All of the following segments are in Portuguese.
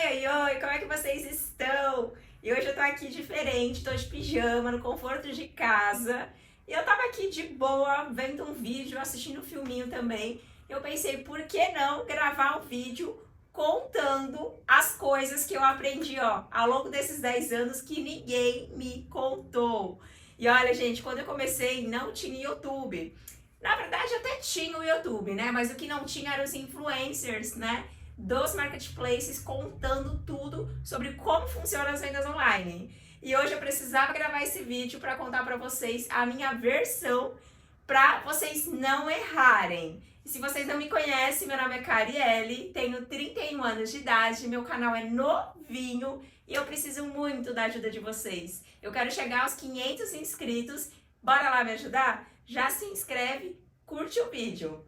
Oi, como é que vocês estão? E hoje eu tô aqui diferente, tô de pijama, no conforto de casa. E eu tava aqui de boa, vendo um vídeo, assistindo um filminho também. Eu pensei, por que não gravar um vídeo contando as coisas que eu aprendi, ao longo desses 10 anos que ninguém me contou. E olha, gente, quando eu comecei não tinha YouTube. Na verdade, até tinha o YouTube, né? Mas o que não tinha eram os influencers, né? Dos marketplaces contando tudo sobre como funcionam as vendas online. E hoje eu precisava gravar esse vídeo para contar para vocês a minha versão para vocês não errarem. E se vocês não me conhecem, meu nome é Carielle, tenho 31 anos de idade, meu canal é novinho e eu preciso muito da ajuda de vocês. Eu quero chegar aos 500 inscritos. Bora lá me ajudar? Já se inscreve, curte o vídeo.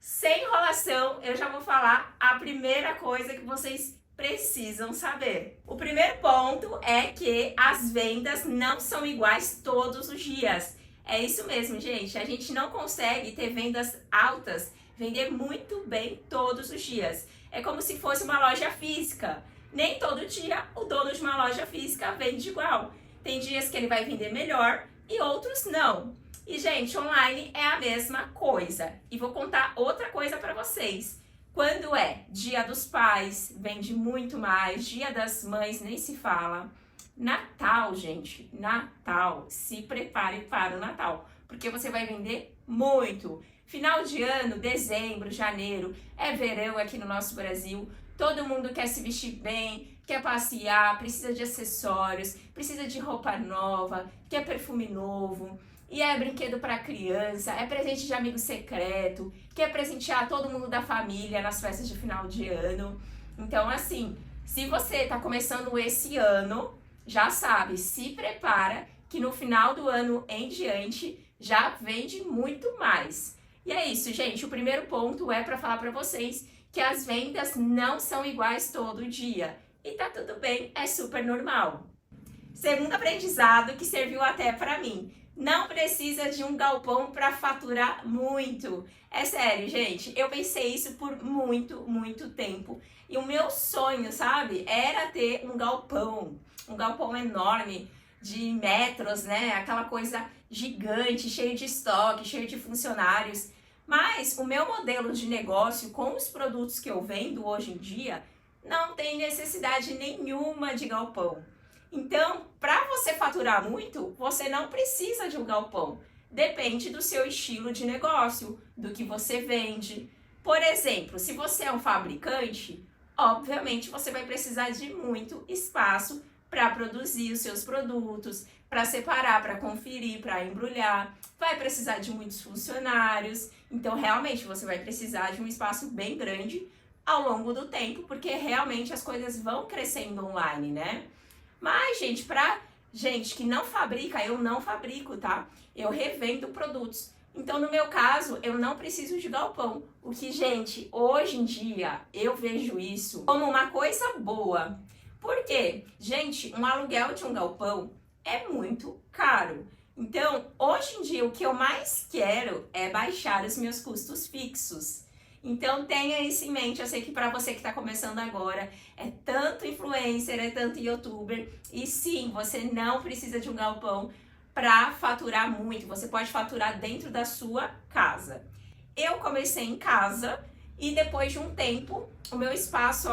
Sem enrolação, eu já vou falar a primeira coisa que vocês precisam saber. O primeiro ponto é que as vendas não são iguais todos os dias. É isso mesmo, gente. A gente não consegue ter vendas altas, vender muito bem todos os dias. É como se fosse uma loja física. Nem todo dia o dono de uma loja física vende igual. Tem dias que ele vai vender melhor e outros não. E, gente, online é a mesma coisa. E vou contar outra coisa para vocês. Quando é Dia dos Pais, vende muito mais. Dia das Mães, nem se fala. Natal, gente, Natal. Se prepare para o Natal, porque você vai vender muito. Final de ano, dezembro, janeiro, é verão aqui no nosso Brasil. Todo mundo quer se vestir bem, quer passear, precisa de acessórios, precisa de roupa nova, quer perfume novo. E é brinquedo para criança, é presente de amigo secreto, quer presentear todo mundo da família nas festas de final de ano. Então, assim, se você está começando esse ano, já sabe, se prepara que no final do ano em diante já vende muito mais. E é isso, gente. O primeiro ponto é para falar para vocês que as vendas não são iguais todo dia. E tá tudo bem, é super normal. Segundo aprendizado que serviu até para mim. Não precisa de um galpão para faturar muito. É sério, gente. Eu pensei isso por muito tempo. E o meu sonho, sabe, era ter um galpão enorme de metros, né? Aquela coisa gigante, cheio de estoque, cheio de funcionários. Mas o meu modelo de negócio com os produtos que eu vendo hoje em dia não tem necessidade nenhuma de galpão. Então, para você faturar muito, você não precisa de um galpão. Depende do seu estilo de negócio, do que você vende. Por exemplo, se você é um fabricante, obviamente você vai precisar de muito espaço para produzir os seus produtos, para separar, para conferir, para embrulhar. Vai precisar de muitos funcionários. Então, realmente, você vai precisar de um espaço bem grande ao longo do tempo, porque realmente as coisas vão crescendo online, né? Mas, gente, pra gente que não fabrica, eu não fabrico, tá? Eu revendo produtos. Então, no meu caso, eu não preciso de galpão. O que, gente, hoje em dia, eu vejo isso como uma coisa boa. Por quê? Gente, um aluguel de um galpão é muito caro. Então, hoje em dia, o que eu mais quero é baixar os meus custos fixos. Então tenha isso em mente, eu sei que para você que está começando agora, é tanto influencer, é tanto youtuber, e sim, você não precisa de um galpão para faturar muito, você pode faturar dentro da sua casa. Eu comecei em casa e depois de um tempo, o meu espaço,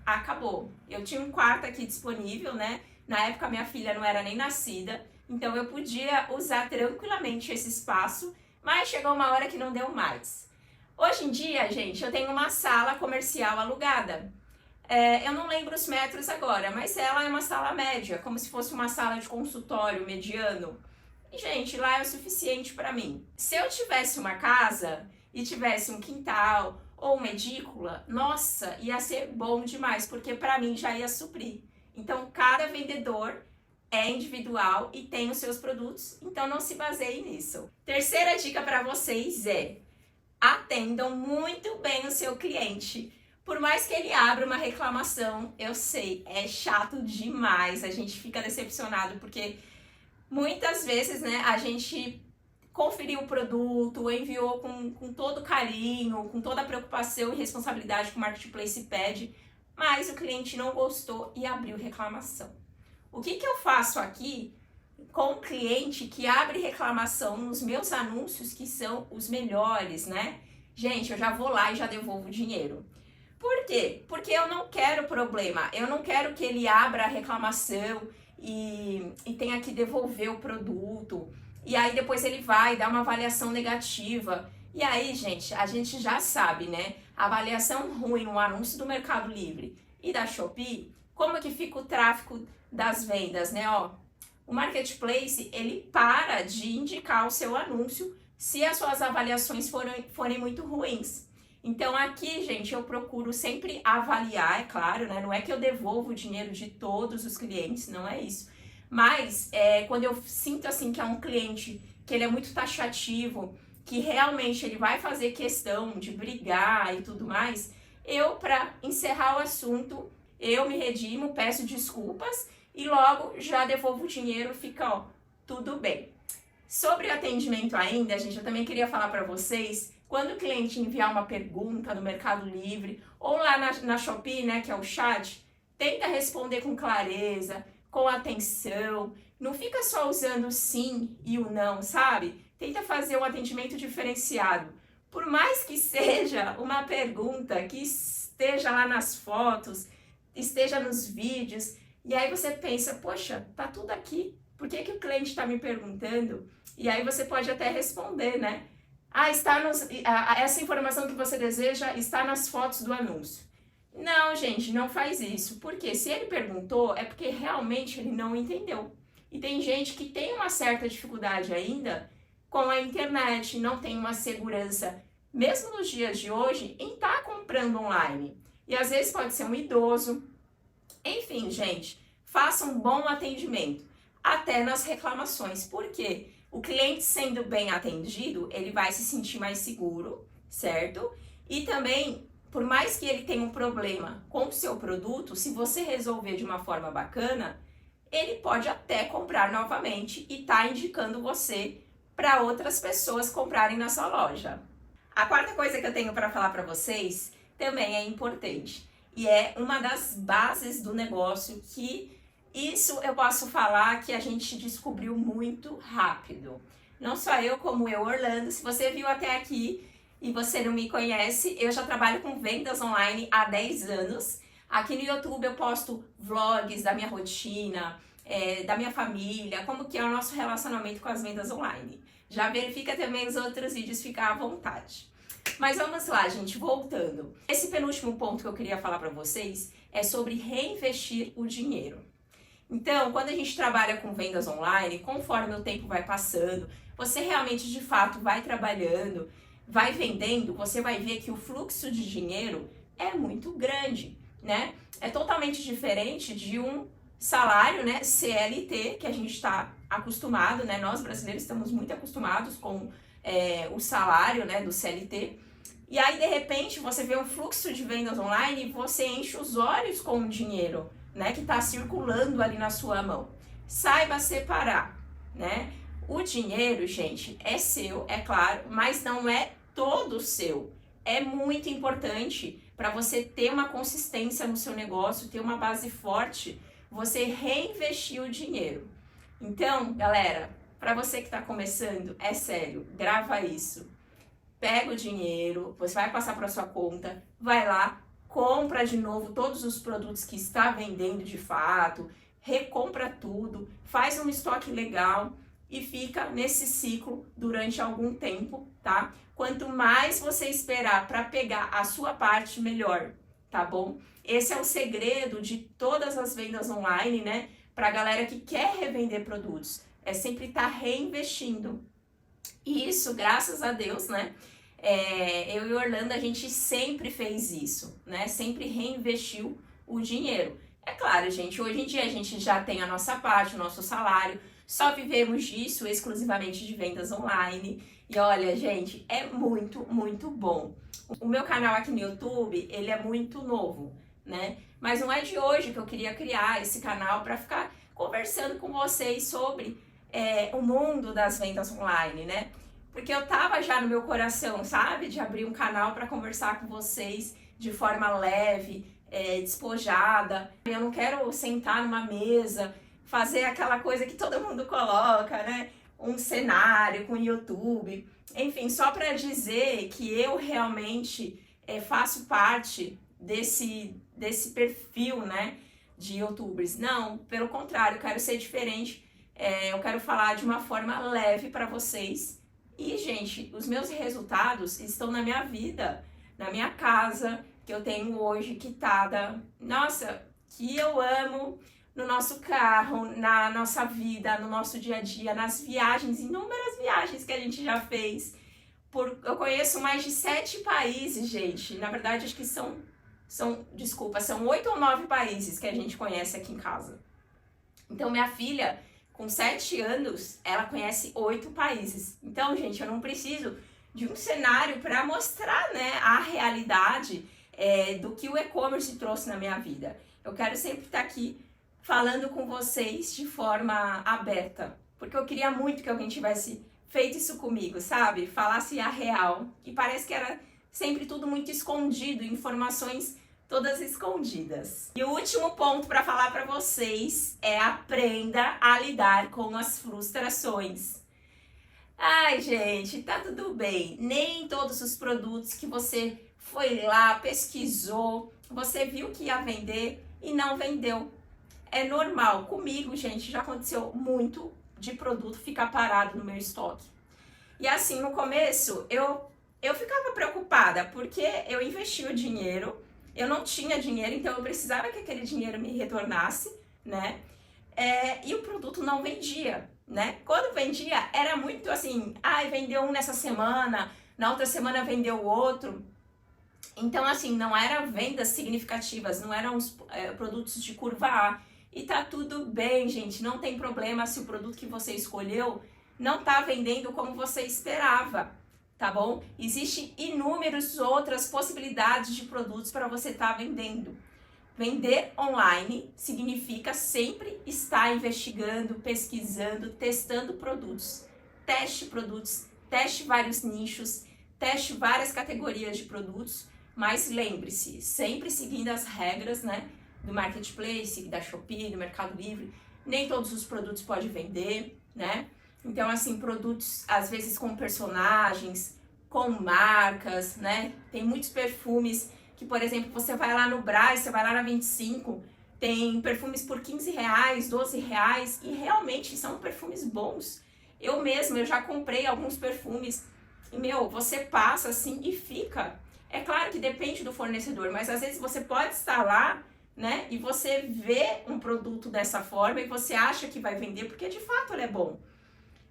acabou. Eu tinha um quarto aqui disponível, né? Na época minha filha não era nem nascida, então eu podia usar tranquilamente esse espaço, mas chegou uma hora que não deu mais. Hoje em dia, gente, eu tenho uma sala comercial alugada. Eu não lembro os metros agora, mas ela é uma sala média, como se fosse uma sala de consultório mediano. E, gente, lá é o suficiente para mim. Se eu tivesse uma casa e tivesse um quintal ou uma edícula, nossa, ia ser bom demais, porque para mim já ia suprir. Então, cada vendedor é individual e tem os seus produtos, então não se baseie nisso. Terceira dica para vocês é: atendam muito bem o seu cliente. Por mais que ele abra uma reclamação, eu sei, é chato demais, a gente fica decepcionado, porque muitas vezes, né, a gente conferiu o produto, enviou com todo carinho, com toda a preocupação e responsabilidade que o Marketplace pede, mas o cliente não gostou e abriu reclamação. O que eu faço aqui com o cliente que abre reclamação nos meus anúncios, que são os melhores, né? Gente, eu já vou lá e já devolvo o dinheiro. Por quê? Porque eu não quero problema, eu não quero que ele abra a reclamação e tenha que devolver o produto, e aí depois ele vai dar uma avaliação negativa. E aí, gente, a gente já sabe, né? A avaliação ruim no anúncio do Mercado Livre e da Shopee, como que fica o tráfego das vendas, né? Ó, o Marketplace, ele para de indicar o seu anúncio se as suas avaliações forem muito ruins. Então aqui, gente, eu procuro sempre avaliar, é claro, né? Não é que eu devolvo o dinheiro de todos os clientes, não é isso. Mas quando eu sinto assim que é um cliente que ele é muito taxativo, que realmente ele vai fazer questão de brigar e tudo mais, eu, para encerrar o assunto, eu me redimo, peço desculpas e logo já devolvo o dinheiro, fica, ó, tudo bem. Sobre o atendimento ainda, gente, eu também queria falar para vocês, quando o cliente enviar uma pergunta no Mercado Livre ou lá na Shopee, né, que é o chat, tenta responder com clareza, com atenção, não fica só usando o sim e o não, sabe? Tenta fazer um atendimento diferenciado. Por mais que seja uma pergunta que esteja lá nas fotos, esteja nos vídeos, e aí você pensa, poxa, tá tudo aqui, por que o cliente está me perguntando? E aí você pode até responder, né? Essa informação que você deseja está nas fotos do anúncio. Não, gente, não faz isso, porque se ele perguntou, é porque realmente ele não entendeu. E tem gente que tem uma certa dificuldade ainda com a internet, não tem uma segurança, mesmo nos dias de hoje, em estar comprando online. E às vezes pode ser um idoso. Enfim, gente, faça um bom atendimento, até nas reclamações. Por quê? O cliente sendo bem atendido, ele vai se sentir mais seguro, certo? E também, por mais que ele tenha um problema com o seu produto, se você resolver de uma forma bacana, ele pode até comprar novamente e tá indicando você para outras pessoas comprarem na sua loja. A quarta coisa que eu tenho para falar para vocês também é importante e é uma das bases do negócio, que isso eu posso falar que a gente descobriu muito rápido. Não só eu, como eu, Orlando. Se você viu até aqui e você não me conhece, eu já trabalho com vendas online há 10 anos. Aqui no YouTube eu posto vlogs da minha rotina, da minha família, como que é o nosso relacionamento com as vendas online. Já verifica também os outros vídeos, fica à vontade. Mas vamos lá, gente, voltando. Esse penúltimo ponto que eu queria falar para vocês é sobre reinvestir o dinheiro. Então, quando a gente trabalha com vendas online, conforme o tempo vai passando, você realmente, de fato, vai trabalhando, vai vendendo, você vai ver que o fluxo de dinheiro é muito grande, né? É totalmente diferente de um salário, né, CLT, que a gente está acostumado, né? Nós brasileiros estamos muito acostumados com o salário, né, do CLT. E aí, de repente, você vê um fluxo de vendas online e você enche os olhos com o dinheiro, né, que está circulando ali na sua mão. Saiba separar, né? O dinheiro, gente, é seu, é claro, mas não é todo seu. É muito importante para você ter uma consistência no seu negócio, ter uma base forte, você reinvestir o dinheiro. Então, galera, para você que está começando, é sério, grava isso. Pega o dinheiro, você vai passar para sua conta, vai lá, compra de novo todos os produtos que está vendendo de fato, recompra tudo, faz um estoque legal e fica nesse ciclo durante algum tempo, tá? Quanto mais você esperar para pegar a sua parte, melhor, tá bom? Esse é o segredo de todas as vendas online, né? Para a galera que quer revender produtos, é sempre estar reinvestindo. E isso, graças a Deus, né? Eu e Orlando, a gente sempre fez isso, né? Sempre reinvestiu o dinheiro. É claro, gente, hoje em dia a gente já tem a nossa parte, o nosso salário, só vivemos disso exclusivamente de vendas online. E olha, gente, é muito, muito bom. O meu canal aqui no YouTube, ele é muito novo, né? Mas não é de hoje que eu queria criar esse canal para ficar conversando com vocês sobre o mundo das vendas online, né? Porque eu tava já no meu coração, sabe? De abrir um canal para conversar com vocês de forma leve, despojada. Eu não quero sentar numa mesa, fazer aquela coisa que todo mundo coloca, né? Um cenário com YouTube. Enfim, só para dizer que eu realmente faço parte desse perfil, né, de YouTubers. Não, pelo contrário, eu quero ser diferente. Eu quero falar de uma forma leve para vocês. E, gente, os meus resultados estão na minha vida, na minha casa, que eu tenho hoje quitada. Nossa, que eu amo no nosso carro, na nossa vida, no nosso dia a dia, nas viagens, inúmeras viagens que a gente já fez. Eu conheço mais de 7 países, gente. Na verdade, acho que são 8 ou 9 países que a gente conhece aqui em casa. Então, minha filha, com 7 anos, ela conhece 8 países. Então, gente, eu não preciso de um cenário para mostrar, né, a realidade do que o e-commerce trouxe na minha vida. Eu quero sempre estar aqui falando com vocês de forma aberta, porque eu queria muito que alguém tivesse feito isso comigo, sabe? Falasse a real. E parece que era sempre tudo muito escondido, informações todas escondidas. E o último ponto para falar para vocês é: aprenda a lidar com as frustrações. Ai, gente, tá tudo bem. Nem todos os produtos que você foi lá, pesquisou, você viu que ia vender e não vendeu. É normal. Comigo, gente, já aconteceu muito de produto ficar parado no meu estoque. E assim, no começo, eu ficava preocupada, porque eu investi o dinheiro, eu não tinha dinheiro, então eu precisava que aquele dinheiro me retornasse, né? E o produto não vendia, né? Quando vendia, era muito assim, vendeu um nessa semana, na outra semana vendeu outro. Então, assim, não eram vendas significativas, não eram produtos de curva A. E tá tudo bem, gente, não tem problema se o produto que você escolheu não tá vendendo como você esperava, tá bom? Existem inúmeras outras possibilidades de produtos para você estar vendendo. Vender online significa sempre estar investigando, pesquisando, testando produtos. Teste vários nichos, teste várias categorias de produtos, mas lembre-se, sempre seguindo as regras, né, do Marketplace, da Shopee, do Mercado Livre. Nem todos os produtos pode vender, né? Então, assim, produtos às vezes com personagens, com marcas, né? Tem muitos perfumes que, por exemplo, você vai lá no Brás, você vai lá na 25, tem perfumes por R$15, R$12 e realmente são perfumes bons. Eu já comprei alguns perfumes e, você passa assim e fica. É claro que depende do fornecedor, mas às vezes você pode estar lá, né, e você vê um produto dessa forma e você acha que vai vender porque de fato ele é bom.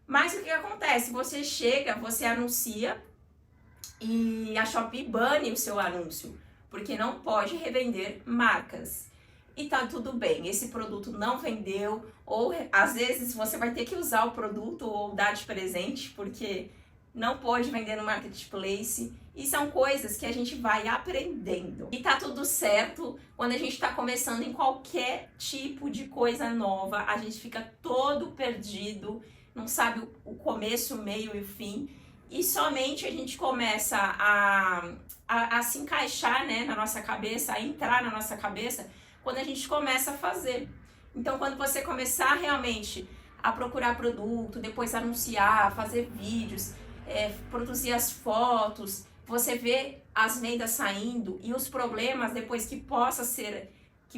Mas o que acontece? Você chega, você anuncia e a Shopee bane o seu anúncio, porque não pode revender marcas. E tá tudo bem, esse produto não vendeu, ou às vezes você vai ter que usar o produto ou dar de presente, porque não pode vender no Marketplace. E são coisas que a gente vai aprendendo. E tá tudo certo quando a gente tá começando em qualquer tipo de coisa nova. A gente fica todo perdido, não sabe o começo, o meio e o fim. E somente a gente começa a se encaixar, né, na nossa cabeça, a entrar na nossa cabeça, quando a gente começa a fazer. Então, quando você começar realmente a procurar produto, depois anunciar, fazer vídeos, produzir as fotos, você vê as vendas saindo e os problemas depois que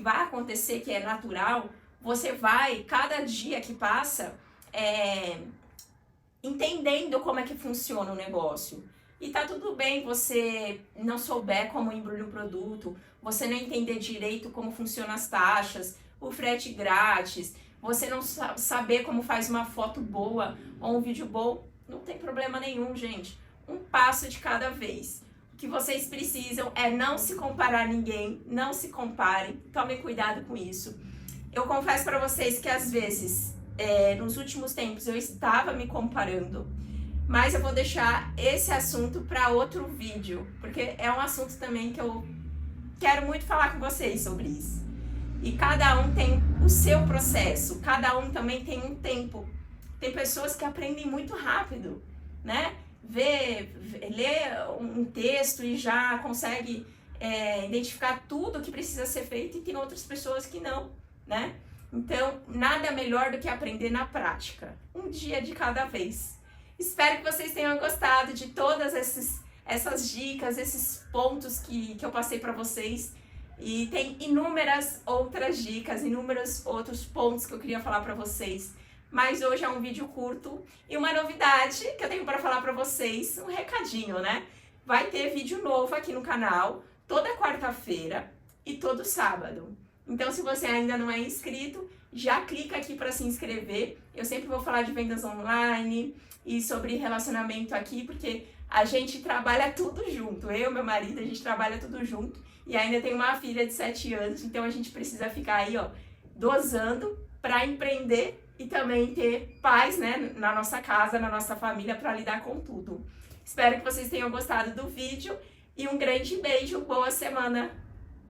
vai acontecer, que é natural, você vai, cada dia que passa, entendendo como é que funciona o negócio. E tá tudo bem você não souber como embrulha um produto, você não entender direito como funcionam as taxas, o frete grátis, você não saber como faz uma foto boa ou um vídeo bom. Não tem problema nenhum, gente. Um passo de cada vez. O que vocês precisam é não se comparar a ninguém, não se comparem, tomem cuidado com isso. Eu confesso para vocês que às vezes, nos últimos tempos, eu estava me comparando, mas eu vou deixar esse assunto para outro vídeo, porque é um assunto também que eu quero muito falar com vocês sobre isso. E cada um tem o seu processo, cada um também tem um tempo. Tem pessoas que aprendem muito rápido, né? Lê um texto e já consegue identificar tudo que precisa ser feito e tem outras pessoas que não, né? Então, nada melhor do que aprender na prática, um dia de cada vez. Espero que vocês tenham gostado de todas essas dicas, esses pontos que eu passei para vocês. E tem inúmeras outras dicas, inúmeros outros pontos que eu queria falar para vocês. Mas hoje é um vídeo curto e uma novidade que eu tenho para falar para vocês, um recadinho, né? Vai ter vídeo novo aqui no canal, toda quarta-feira e todo sábado. Então, se você ainda não é inscrito, já clica aqui para se inscrever. Eu sempre vou falar de vendas online e sobre relacionamento aqui, porque a gente trabalha tudo junto. Eu e meu marido, a gente trabalha tudo junto. E ainda tem uma filha de 7 anos, então a gente precisa ficar aí, ó, dosando para empreender e também ter paz, né, na nossa casa, na nossa família, para lidar com tudo. Espero que vocês tenham gostado do vídeo e um grande beijo, boa semana!